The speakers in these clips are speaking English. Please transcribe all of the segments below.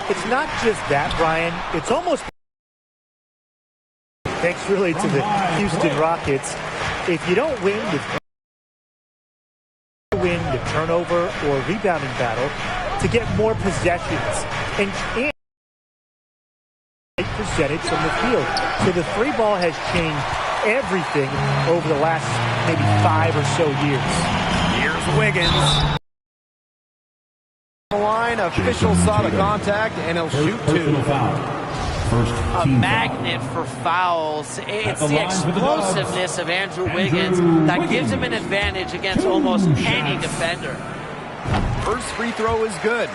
it's not just that, Brian. It's almost thanks really to the Houston Rockets. If you don't win the turnover or rebounding battle, to get more possessions and percentage from the field. So the three ball has changed everything over the last maybe 5 or so years. Here's Wiggins. The line, official saw the contact, and he'll shoot 2. A magnet for fouls. It's the explosiveness of Andrew Wiggins that gives him an advantage against almost any defender. First free throw is good.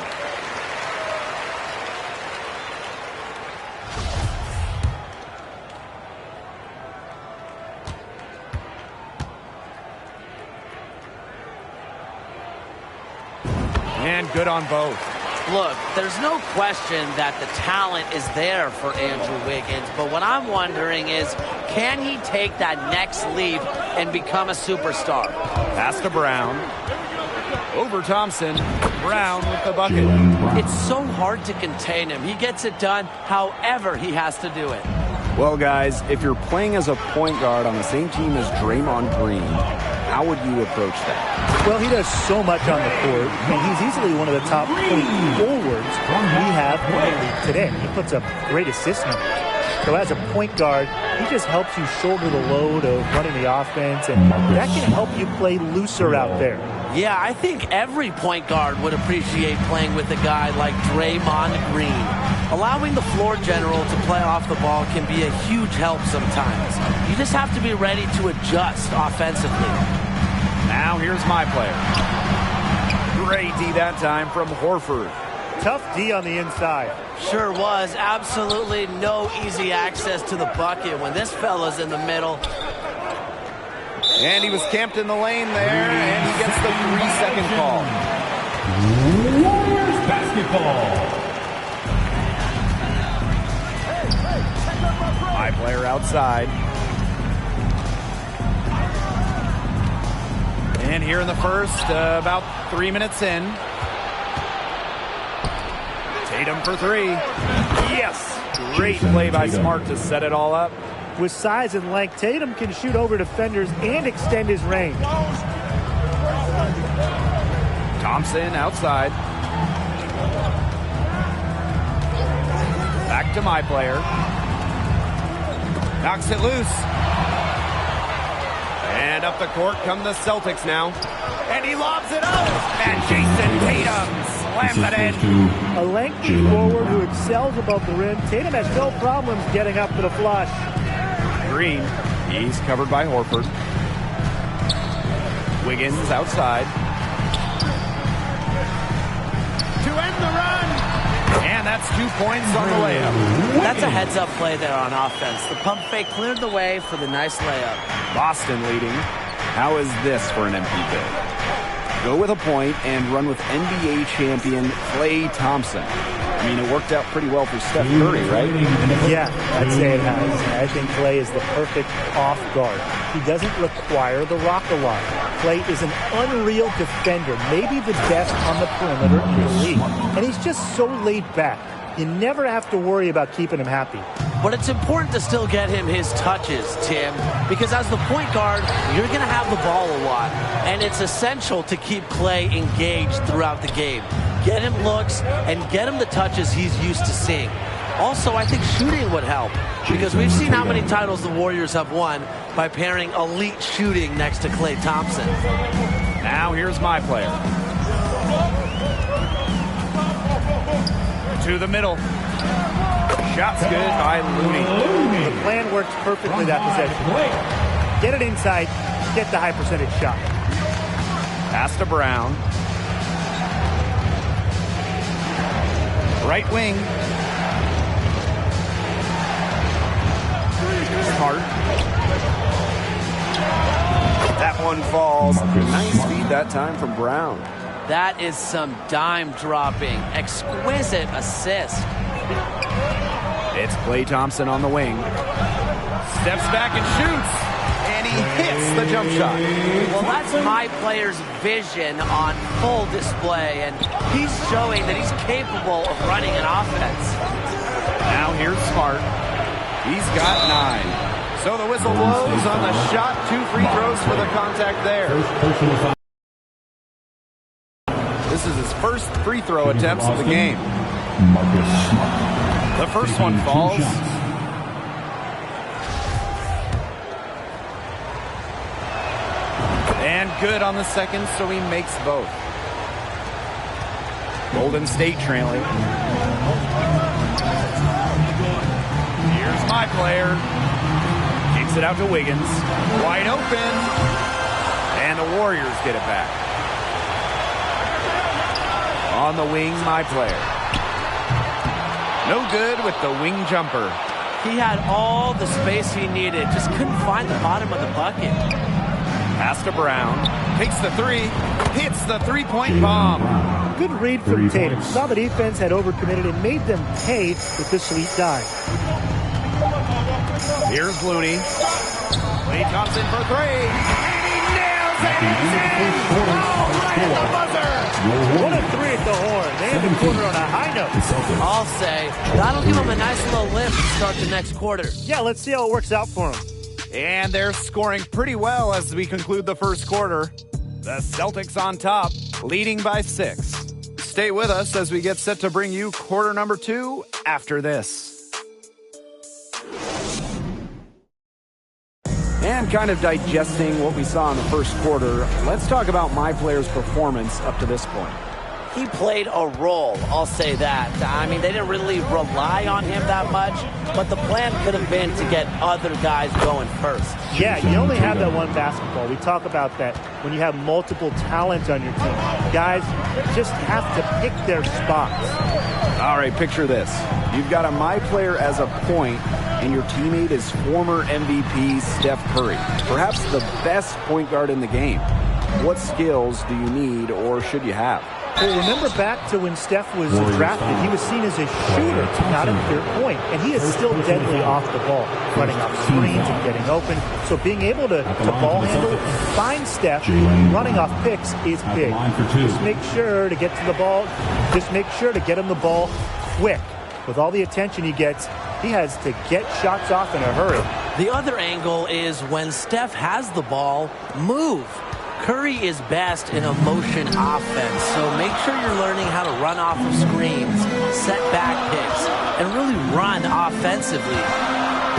And good on both. Look, there's no question that the talent is there for Andrew Wiggins, but what I'm wondering is, can he take that next leap and become a superstar? Pass to Brown. Over Thompson. Brown with the bucket. It's so hard to contain him. He gets it done however he has to do it. Well, guys, if you're playing as a point guard on the same team as Draymond Green, how would you approach that? Well, he does so much on the court, and he's easily one of the top point forwards we have in the league today. He puts up great assist numbers. So as a point guard, he just helps you shoulder the load of running the offense, and that can help you play looser out there. Yeah, I think every point guard would appreciate playing with a guy like Draymond Green. Allowing the floor general to play off the ball can be a huge help sometimes. You just have to be ready to adjust offensively. Now here's my player. Great D that time from Horford. Tough D on the inside. Sure was. Absolutely no easy access to the bucket when this fella's in the middle. And he was camped in the lane there, and he gets the 3-second call. Warriors basketball. My player outside. And here in the first, about 3 minutes in. Tatum for 3. Yes! Great play by Smart to set it all up. With size and length, Tatum can shoot over defenders and extend his range. Thompson outside. Back to my player. Knocks it loose. And up the court come the Celtics now. And he lobs it up. And Jason Tatum slams it in. A lengthy forward who excels above the rim. Tatum has no problems getting up to the flush. Green, he's covered by Horford. Wiggins outside. To end the run. And that's 2 points on the layup. That's a heads-up play there on offense. The pump fake cleared the way for the nice layup. Boston leading. How is this for an MVP? Go with a point and run with NBA champion Klay Thompson. I mean, it worked out pretty well for Steph Curry, right? Yeah, I'd say it has. I think Klay is the perfect off guard. He doesn't require the rock a lot. Klay is an unreal defender, maybe the best on the perimeter in the league. And he's just so laid back. You never have to worry about keeping him happy. But it's important to still get him his touches, Tim, because as the point guard, you're going to have the ball a lot. And it's essential to keep Klay engaged throughout the game. Get him looks and get him the touches he's used to seeing. Also, I think shooting would help, because we've seen how many titles the Warriors have won by pairing elite shooting next to Klay Thompson. Now here's my player. To the middle. Shot's good by Looney. The plan works perfectly that possession. Get it inside, get the high percentage shot. Pass to Brown. Right wing. Smart. That one falls. Nice feed that time from Brown. That is some dime dropping. Exquisite assist. It's Klay Thompson on the wing. Steps back and shoots. And he hits the jump shot. Well, that's my player's vision on full display, and he's showing that he's capable of running an offense. Now here's Smart. He's got 9. So the whistle blows on the shot. 2 free throws for the contact there. This is his first free throw attempts of the game. The first one falls. And good on the second, so he makes both. Golden State trailing. Here's my player. Kicks it out to Wiggins. Wide open. And the Warriors get it back. On the wing, my player. No good with the wing jumper. He had all the space he needed, just couldn't find the bottom of the bucket. Pass to Brown. Takes the 3. Hits the three-point bomb. Good read from Tatum. Saw the defense had overcommitted and made them pay with this sweet dive. Here's Looney. Klay Thompson for 3. And he nails it. Right at the buzzer. 1 of 3 at the horn. They end the quarter on a high note. I'll say, that'll give him a nice little lift to start the next quarter. Yeah, let's see how it works out for him. And they're scoring pretty well as we conclude the first quarter. The Celtics on top, leading by 6. Stay with us as we get set to bring you quarter number 2 after this. And kind of digesting what we saw in the first quarter, let's talk about my player's performance up to this point. He played a role, I'll say that. I mean, they didn't really rely on him that much, but the plan could have been to get other guys going first. Yeah, you only have that one basketball. We talk about that when you have multiple talent on your team. Guys just have to pick their spots. All right, picture this. You've got a my player as a point, and your teammate is former MVP Steph Curry, perhaps the best point guard in the game. What skills do you need or should you have? Well, remember back to when Steph was drafted, he was seen as a shooter, not a pure point, and he is still deadly off the ball, running off screens and getting open. So being able to ball handle and find Steph running off picks is big. Just make sure to get to the ball. Just make sure to get him the ball quick. With all the attention he gets, he has to get shots off in a hurry. The other angle is when Steph has the ball, move. Curry is best in a motion offense, so make sure you're learning how to run off of screens, set back picks, and really run offensively.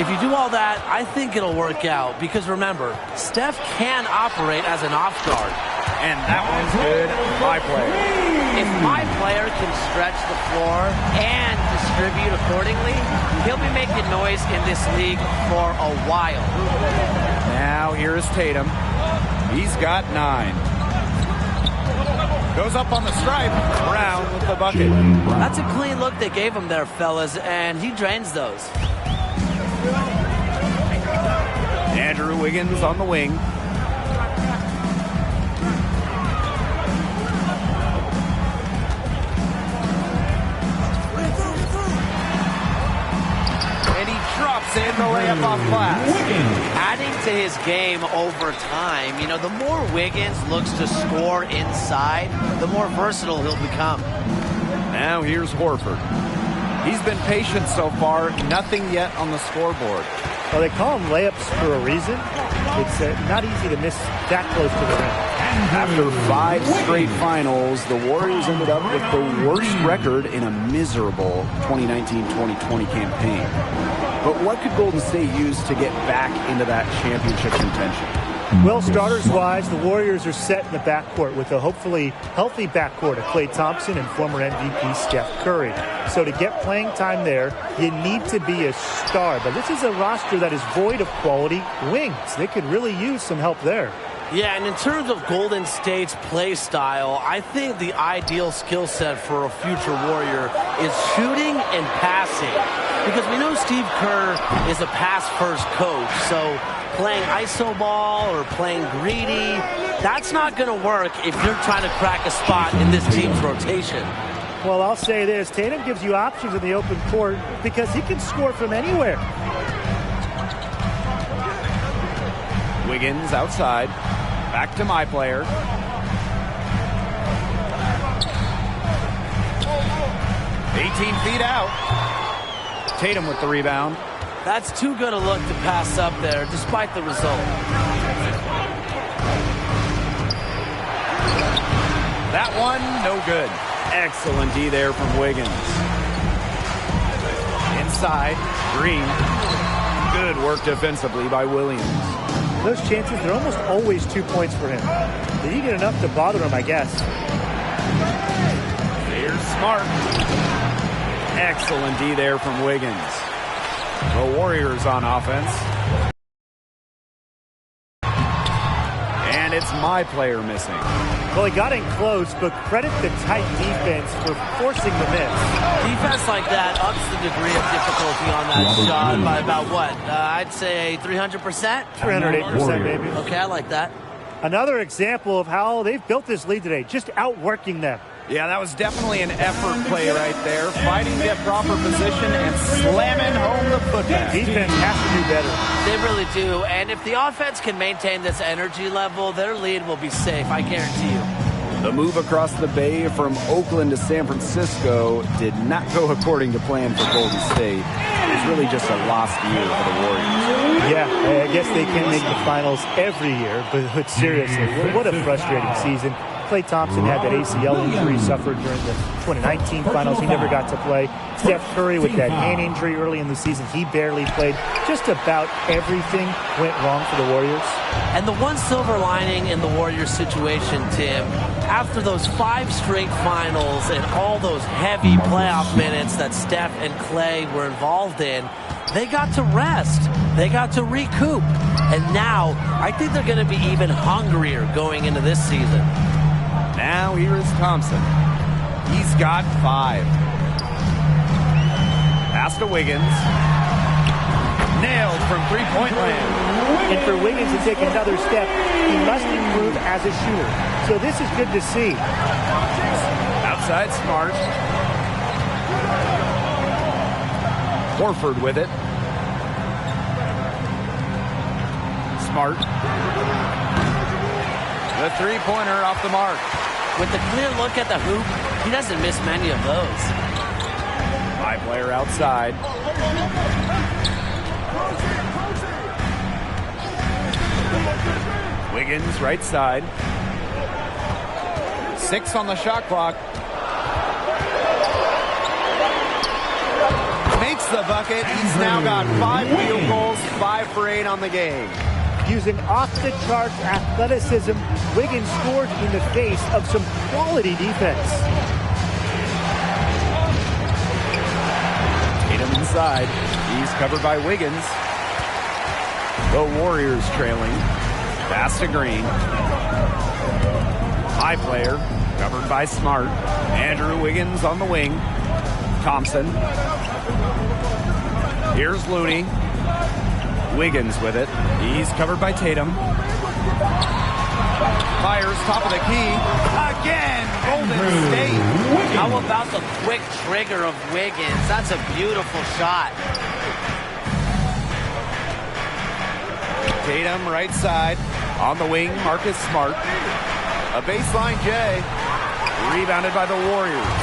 If you do all that, I think it'll work out, because remember, Steph can operate as an off guard. And that one's good. My player. If my player can stretch the floor and distribute accordingly, he'll be making noise in this league for a while. Now here's Tatum. He's got 9. Goes up on the stripe. Brown with the bucket. That's a clean look they gave him there, fellas, and he drains those. Andrew Wiggins on the wing. And he drops in the layup off glass. Adding to his game over time, you know, the more Wiggins looks to score inside, the more versatile he'll become. Now here's Horford. He's been patient so far, nothing yet on the scoreboard. Well, they call them layups for a reason. It's not easy to miss that close to the rim. After 5 straight finals, the Warriors ended up with the worst record in a miserable 2019-2020 campaign. But what could Golden State use to get back into that championship contention? Well, starters-wise, the Warriors are set in the backcourt with a hopefully healthy backcourt of Klay Thompson and former MVP Steph Curry. So to get playing time there, you need to be a star. But this is a roster that is void of quality wings. They could really use some help there. Yeah, and in terms of Golden State's play style, I think the ideal skill set for a future Warrior is shooting and passing. Because we know Steve Kerr is a pass-first coach, so playing iso ball or playing greedy, that's not going to work if you're trying to crack a spot in this team's rotation. Well, I'll say this. Tatum gives you options in the open court because he can score from anywhere. Wiggins outside. Back to my player. Feet out. Tatum with the rebound. That's too good a look to pass up there, despite the result. That one, no good. Excellent D there from Wiggins. Inside, Green. Good work defensively by Williams. Those chances, they're almost always 2 points for him. Did he get enough to bother him, I guess? Here's Smart. Excellent D there from Wiggins. The Warriors on offense. And it's my player missing. Well, he got in close, but credit the tight defense for forcing the miss. Defense like that ups the degree of difficulty on that shot by about what? I'd say 300%? 308% maybe. Okay, I like that. Another example of how they've built this lead today, just outworking them. Yeah, that was definitely an effort play right there. Fighting to get proper position and slamming home the putback. Defense has to do better. They really do. And if the offense can maintain this energy level, their lead will be safe, I guarantee you. The move across the bay from Oakland to San Francisco did not go according to plan for Golden State. It was really just a lost year for the Warriors. Yeah, I guess they can make the finals every year, but seriously, what a frustrating season. Klay Thompson had that ACL injury suffered during the 2019 finals. He never got to play. Steph Curry with that hand injury early in the season. He barely played. Just about everything went wrong for the Warriors. And the one silver lining in the Warriors situation, Tim, after those 5 straight finals and all those heavy playoff minutes that Steph and Klay were involved in, they got to rest. They got to recoup. And now, I think they're going to be even hungrier going into this season. Now here is Thompson. He's got 5. Pass to Wiggins. Nailed from three-point land. And for Wiggins to take another step, he must improve as a shooter. So this is good to see. Outside Smart. Horford with it. Smart. The three-pointer off the mark. With a clear look at the hoop, he doesn't miss many of those. My player outside. Wiggins right side. 6 on the shot clock. Makes the bucket. He's now got 5 field goals, 5 for 8 on the game. Using off-the-charts athleticism, Wiggins scored in the face of some quality defense. Tatum inside. He's covered by Wiggins. The Warriors trailing. Pass to Green. High player, covered by Smart. Andrew Wiggins on the wing. Thompson. Here's Looney. Wiggins with it. He's covered by Tatum. Fires top of the key. Again, Golden State. How about the quick trigger of Wiggins? That's a beautiful shot. Tatum right side. On the wing, Marcus Smart. A baseline J. Rebounded by the Warriors.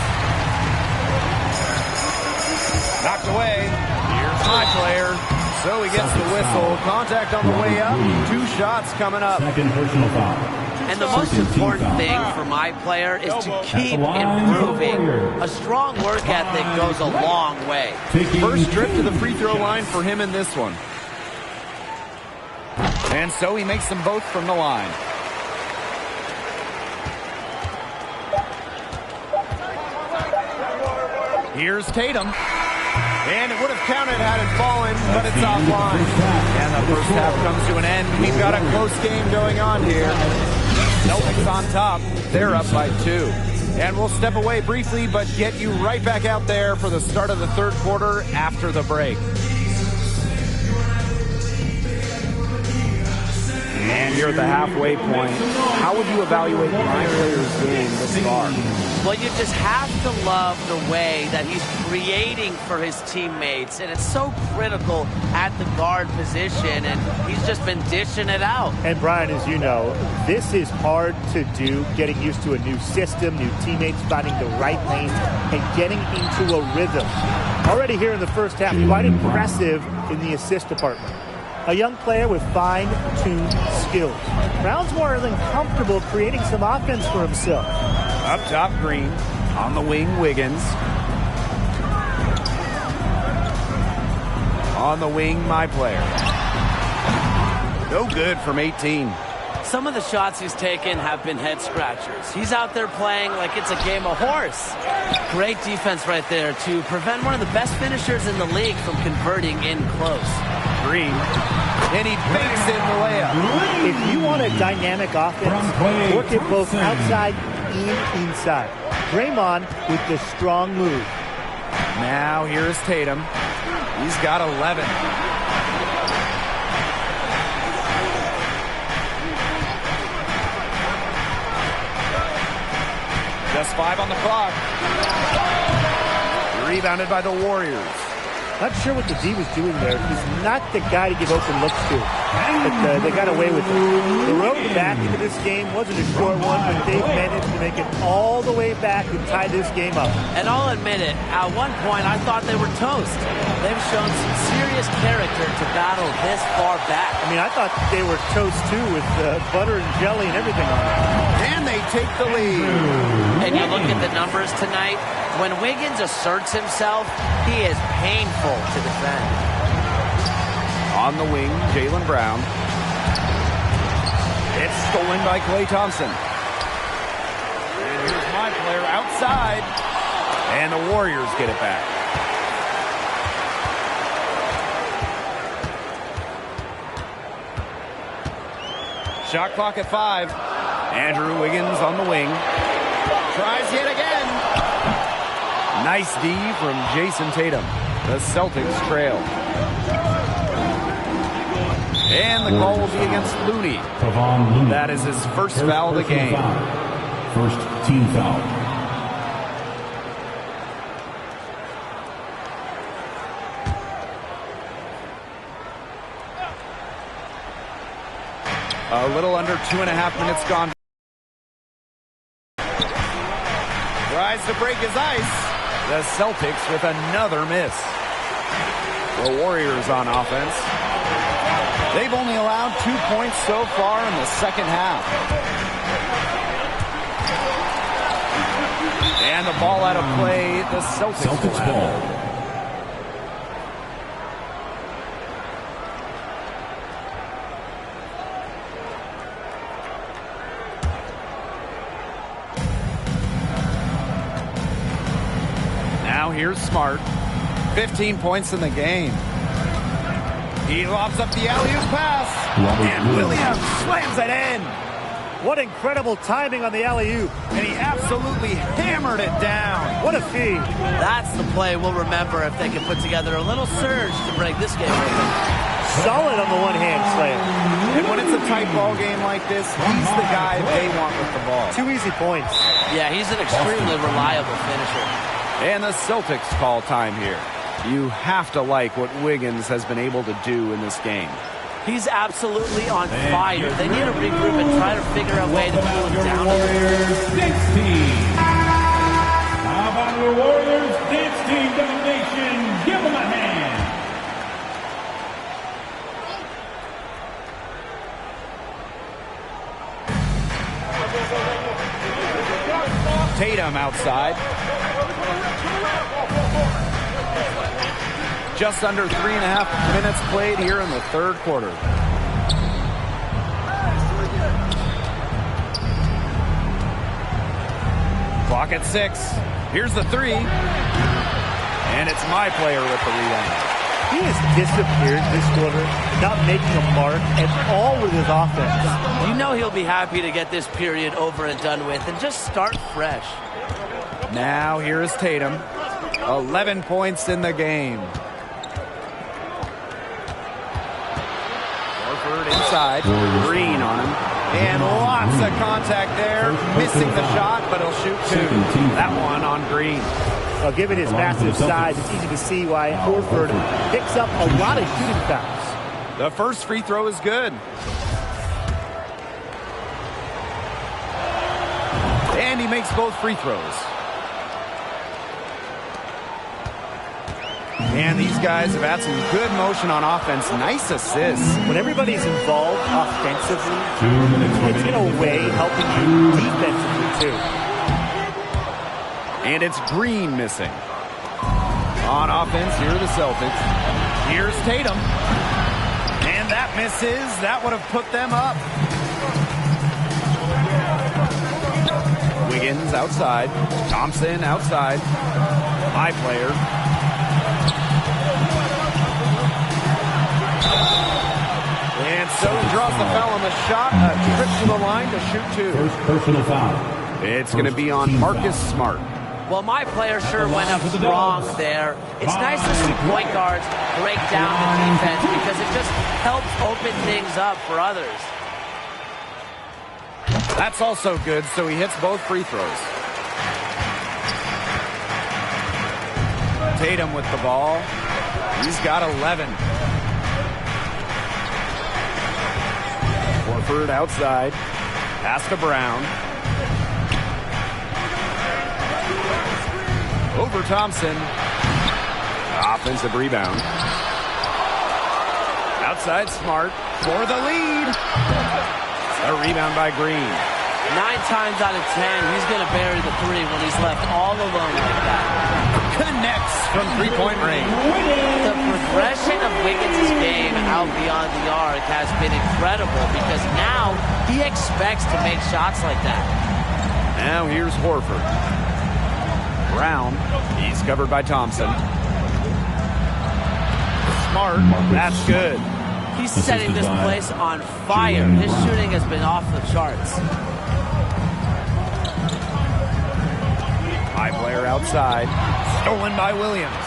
Knocked away. Here's my player. So he gets the whistle. Contact on the way up. 2 shots coming up. Second personal foul. And the most important thing for my player is to keep improving. A strong work ethic goes a long way. First trip to the free throw line for him in this one. And so he makes them both from the line. Here's Tatum. And it would have counted had it fallen, but it's offline. And the first half comes to an end. We've got a close game going on here. Celtics on top. They're up by 2. And we'll step away briefly, but get you right back out there for the start of the third quarter after the break. And you're at the halfway point. How would you evaluate my player's game this far? Well, you just have to love the way that he's creating for his teammates, and it's so critical at the guard position, and he's just been dishing it out. And Brian, as you know, this is hard to do, getting used to a new system, new teammates, finding the right lanes, and getting into a rhythm. Already here in the first half, quite impressive in the assist department. A young player with fine-tuned skills. Brown's more than comfortable creating some offense for himself. Up top, Green. On the wing, Wiggins. On the wing, my player. No good from 18. Some of the shots he's taken have been head scratchers. He's out there playing like it's a game of horse. Great defense right there to prevent one of the best finishers in the league from converting in close. Green. And he banks in the layup. If you want a dynamic offense, work it both outside and inside. Draymond with the strong move. Now here's Tatum. He's got 11. Just 5 on the clock. Rebounded by the Warriors. Not sure what the D was doing there. He's not the guy to give open looks to. But they got away with it. The road back into this game wasn't a short one, but they've managed to make it all the way back and tie this game up. And I'll admit it, at one point I thought they were toast. They've shown some serious character to battle this far back. I mean, I thought they were toast too, with butter and jelly and everything on it. And they take the lead. And you look at the numbers tonight, when Wiggins asserts himself, he is painful to defend. On the wing, Jaylen Brown. It's stolen by Klay Thompson. And here's my player outside. And the Warriors get it back. Shot clock at 5. Andrew Wiggins on the wing. Tries yet again. Nice D from Jason Tatum. The Celtics trail. And the call will be against Looney. That is his first foul of the game. First team foul. A little under 2.5 minutes gone. Tries to break his ice. The Celtics with another miss. The Warriors on offense. They've only allowed 2 points so far in the second half. And the ball out of play. The Celtics ball. Now here's Smart. 15 points in the game. He lobs up the alley-oop pass. And Williams slams it in. What incredible timing on the alley-oop. And he absolutely hammered it down. What a feed. That's the play we'll remember if they can put together a little surge to break this game open. Solid on the one-hand slam. And when it's a tight ball game like this, he's the guy they want with the ball. 2 easy points. Yeah, he's an extremely reliable finisher. And the Celtics call time here. You have to like what Wiggins has been able to do in this game. He's absolutely on fire. They need to regroup and try to figure out a way to cool him down. Warriors dance team. How about the Warriors dance team domination? Give them a hand. Tatum outside. Just under 3.5 minutes played here in the third quarter. Clock at 6. Here's the 3. And it's my player with the rebound. He has disappeared this quarter, not making a mark at all with his offense. You know he'll be happy to get this period over and done with and just start fresh. Now here is Tatum. 11 points in the game. Inside, Green on him. And lots of contact there. Missing the shot, but he'll shoot two. That one on Green. Well, given his massive size, it's easy to see why Horford picks up a lot of shooting fouls. The first free throw is good. And he makes both free throws. And these guys have had some good motion on offense. Nice assists. When everybody's involved offensively, it's in a way helping you defensively too. And it's Green missing. On offense, here are the Celtics. Here's Tatum. And that misses. That would have put them up. Wiggins outside. Thompson outside. High player. And so he draws the foul on the shot. A trip to the line to shoot two. First personal foul. It's going to be on Marcus Smart. Well, my player sure went up strong there. It's nice to see point guards break down the defense because it just helps open things up for others. That's also good, so he hits both free throws. Tatum with the ball. He's got 11. Horford outside. Pass to Brown. Over Thompson. Offensive rebound. Outside Smart for the lead. A rebound by Green. 9 times out of 10, he's going to bury the three when he's left all alone like that. Connects from three-point range. The progression of Wiggins' game out beyond the arc has been incredible because now he expects to make shots like that. Now here's Horford. Brown, he's covered by Thompson. Smart, that's good. He's setting this place on fire. His shooting has been off the charts. High player outside. Stolen by Williams.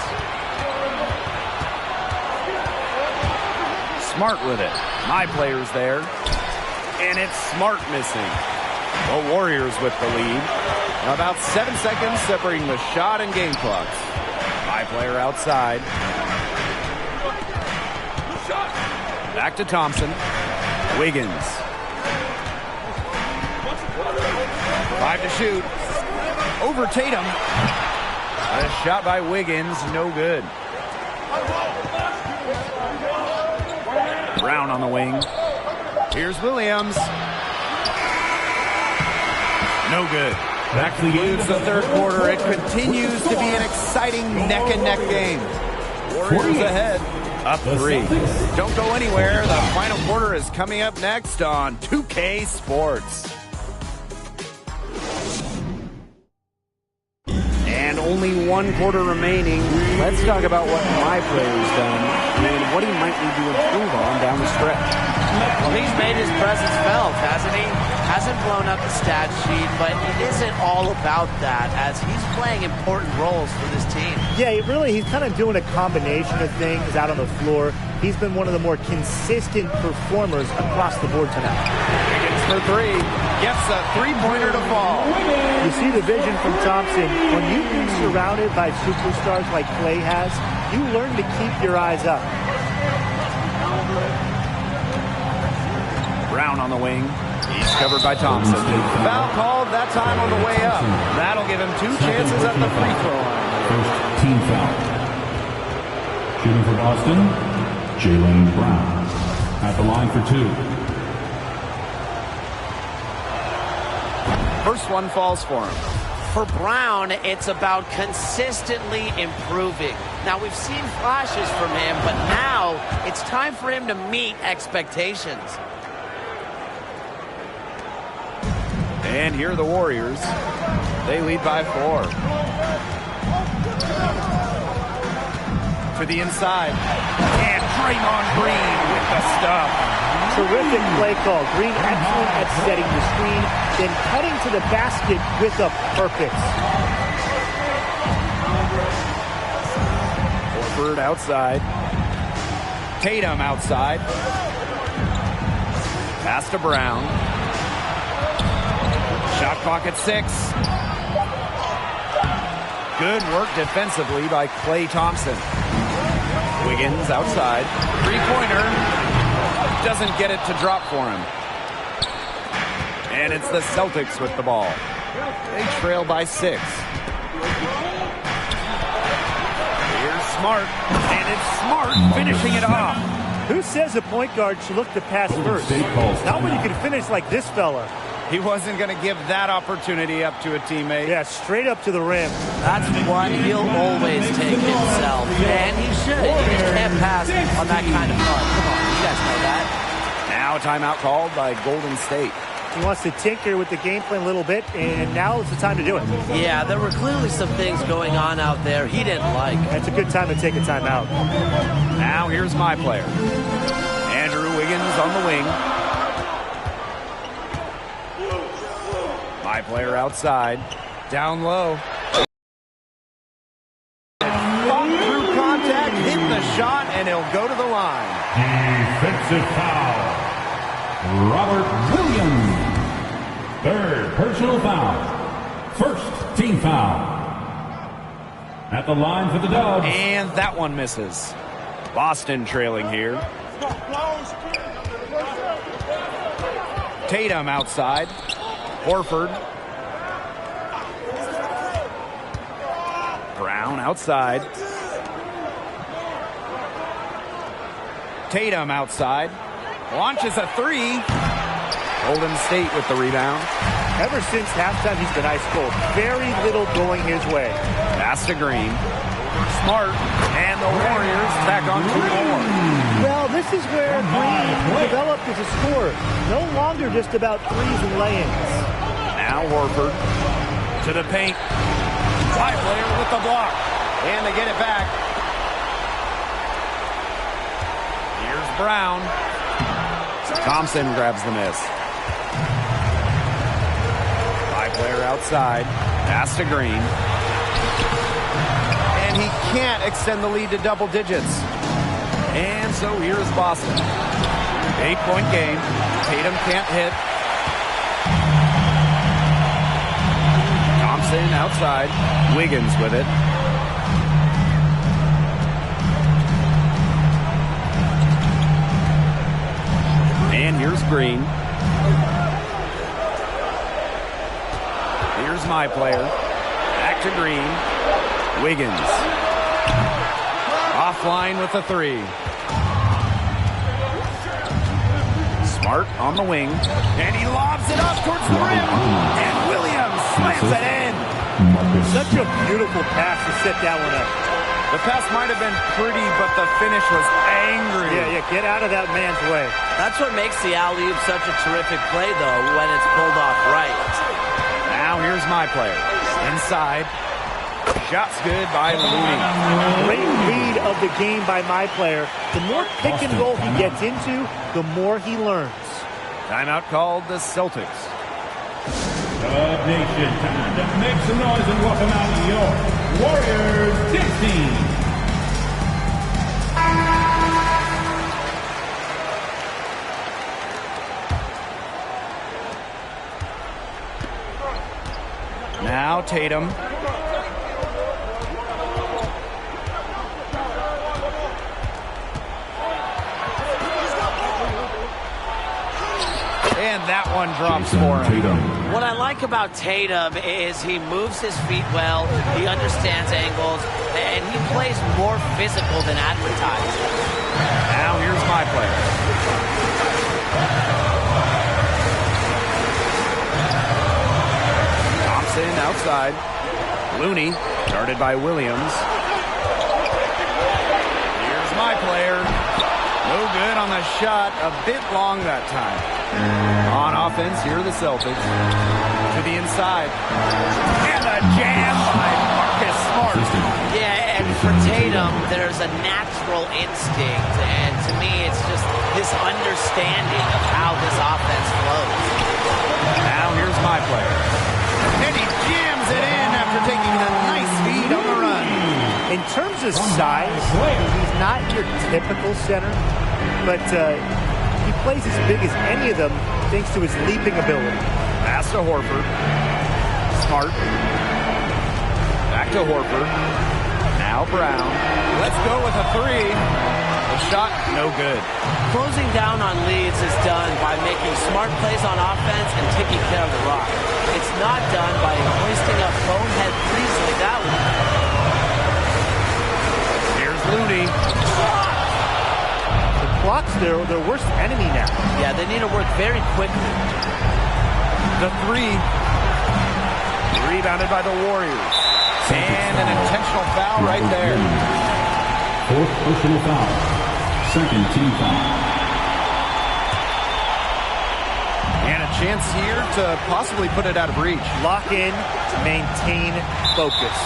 Smart with it. My player's there. And it's Smart missing. The Warriors with the lead. About 7 seconds separating the shot and game clocks. High player outside. Back to Thompson. Wiggins. 5 to shoot. Over Tatum. A shot by Wiggins, no good. Brown on the wing. Here's Williams. No good. That concludes the third quarter. It continues to be an exciting neck-and-neck game. Warriors ahead. Up 3. Don't go anywhere. The final quarter is coming up next on 2K Sports. And only 1 quarter remaining. Let's talk about what my player's done and what he might need to improve on down the stretch. Well, he's made his presence felt, hasn't he? Hasn't blown up the stat sheet, but it isn't all about that as he's playing important roles for this team. Yeah, he's kind of doing a combination of things out on the floor. He's been one of the more consistent performers across the board tonight. Wiggins for 3. Gets a three-pointer to fall. You see the vision from Thompson. When you've been surrounded by superstars like Clay has, you learn to keep your eyes up. Brown on the wing. He's covered by Thompson. Foul called that time on the way up. That'll give him 2 chances at the free throw line. First team foul. Shooting for Boston, Jaylen Brown. At the line for 2. First one falls for him. For Brown, it's about consistently improving. Now, we've seen flashes from him, but now it's time for him to meet expectations. And here are the Warriors. They lead by 4. To the inside. And Draymond Green with the stuff. Terrific play call. Green excellent at setting the screen, then cutting to the basket with a purpose. Horford outside. Tatum outside. Pass to Brown. Shot clock at 6. Good work defensively by Klay Thompson. Wiggins outside. Three-pointer. Doesn't get it to drop for him. And it's the Celtics with the ball. They trail by 6. Here's Smart. And it's Smart finishing it off. Who says a point guard should look to pass first? Not when you can finish like this fella. He wasn't going to give that opportunity up to a teammate. Yeah, straight up to the rim. That's one he'll always take himself. And he should. He just can't pass on that kind of fun. Come on, you guys know that. Now a timeout called by Golden State. He wants to tinker with the game plan a little bit, and now is the time to do it. Yeah, there were clearly some things going on out there he didn't like. That's a good time to take a timeout. Now here's my player. Andrew Wiggins on the wing. My player outside. Down low. Fought through contact, hit the shot, and he'll go to the line. Defensive foul. Robert Williams. Third personal foul. First team foul. At the line for the Dubs. And that one misses. Boston trailing here. Tatum outside. Horford. Brown outside. Tatum outside. Launches a 3. Golden State with the rebound. Ever since halftime, he's been ice cold. Very little going his way. Pass to Green. Smart. And the Warriors tack on 2 more. Well, this is where Green developed as a scorer. No longer just about threes and lay-ins. Now Horford to the paint. Fly player with the block. And they get it back. Here's Brown. Thompson grabs the miss. Fly player outside. Pass to Green. And he can't extend the lead to double digits. And so here's Boston. 8-point game. Tatum can't hit. Thompson outside. Wiggins with it. And here's Green. Here's my player. Back to Green. Wiggins. Offline with a 3. Smart on the wing. And he lobs it up towards the rim. And Williams slams it in. Such a beautiful pass to set that one up. The pass might have been pretty, but the finish was angry. Yeah, get out of that man's way. That's what makes the alley-oop such a terrific play, though, when it's pulled off right. Now here's my player. Inside. Shot's good by Looney. Great read of the game by my player. The more pick and roll he gets into, the more he learns. Timeout called the Celtics. Dub Nation, time to make some noise and welcome out your Warriors dance team. Now Tatum. And that one drops for him. What I like about Tatum is he moves his feet well, he understands angles, and he plays more physical than advertised. Now here's my player. Thompson outside. Looney, guarded by Williams. Here's my player. No good on the shot. A bit long that time. On offense, here are the Celtics. To the inside. And a jam by Marcus Smart. Yeah, and for Tatum, there's a natural instinct. And to me, it's just this understanding of how this offense flows. Now here's my player. And he jams it in after taking a nice feed on the run. In terms of size, he's not your typical center, but he plays as big as any of them thanks to his leaping ability. Pass to Horford. Smart. Back to Horford. Now Brown. Let's go with a three. The shot, no good. Closing down on leads is done by making smart plays on offense and taking care of the rock. It's not done by hoisting up bonehead threes like that one. Here's Looney. The clock's their worst enemy now. Yeah, they need to work very quickly. The three. Rebounded by the Warriors. And an intentional foul right there. Fourth personal foul. Second team foul. And a chance here to possibly put it out of reach. Lock in, maintain focus.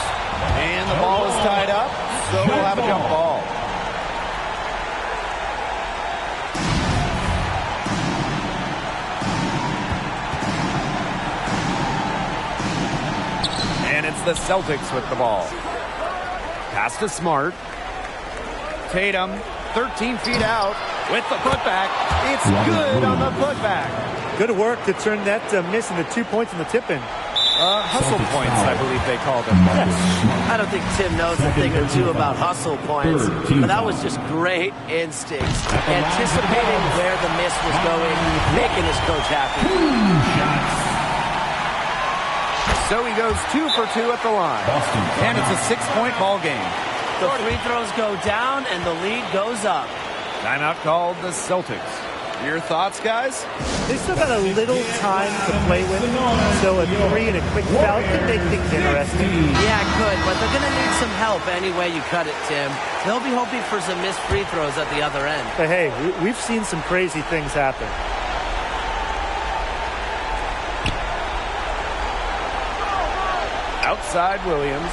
And the ball is tied up, so we'll have a jump ball. And it's the Celtics with the ball. Pass to Smart. Tatum, 13 feet out with the putback. It's good on the putback. Good work to turn that miss into 2 points in the tip-in. Hustle points, I believe they call them. I don't think Tim knows a thing or two about hustle points, but that was just great instincts. Anticipating where the miss was going, making his coach happy. So he goes 2 for 2 at the line. And it's a 6-point ball game. The free throws go down and the lead goes up. Timeout called the Celtics. Your thoughts, guys? They still got a little time to play with, so a three and a quick foul could make things interesting. Yeah, it could, but they're going to need some help any way you cut it, Tim. They'll be hoping for some missed free throws at the other end. But hey, we've seen some crazy things happen. Outside Williams.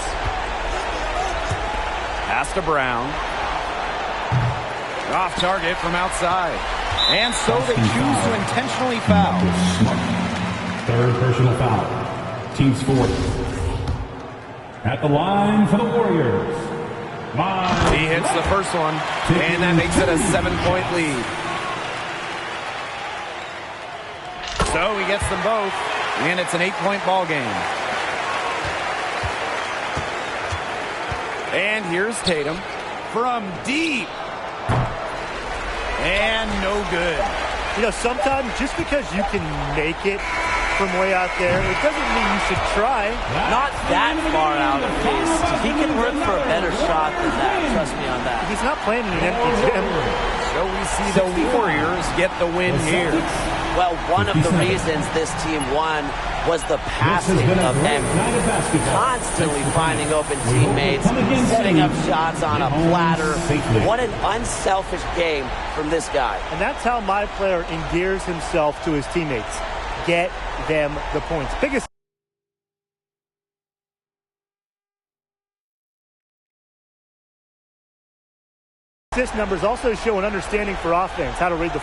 Pass to Brown. Off target from outside. And so they choose to intentionally foul. Third personal foul. Team's fourth. At the line for the Warriors. He hits the first one, and that makes it a 7-point lead. So he gets them both, and it's an 8-point ball game. And here's Tatum from deep. And no good. You know, sometimes just because you can make it from way out there, it doesn't mean you should try. Not that far out, at least. He can work for a better shot than that. Trust me on that. He's not playing in an empty gym. So we see the Warriors get the win here. Well, one of the reasons this team won was the passing of them constantly finding open teammates, setting up shots on a platter. What an unselfish game from this guy. And that's how my player endears himself to his teammates. Get them the points. Biggest assist numbers also show an understanding for offense, how to read the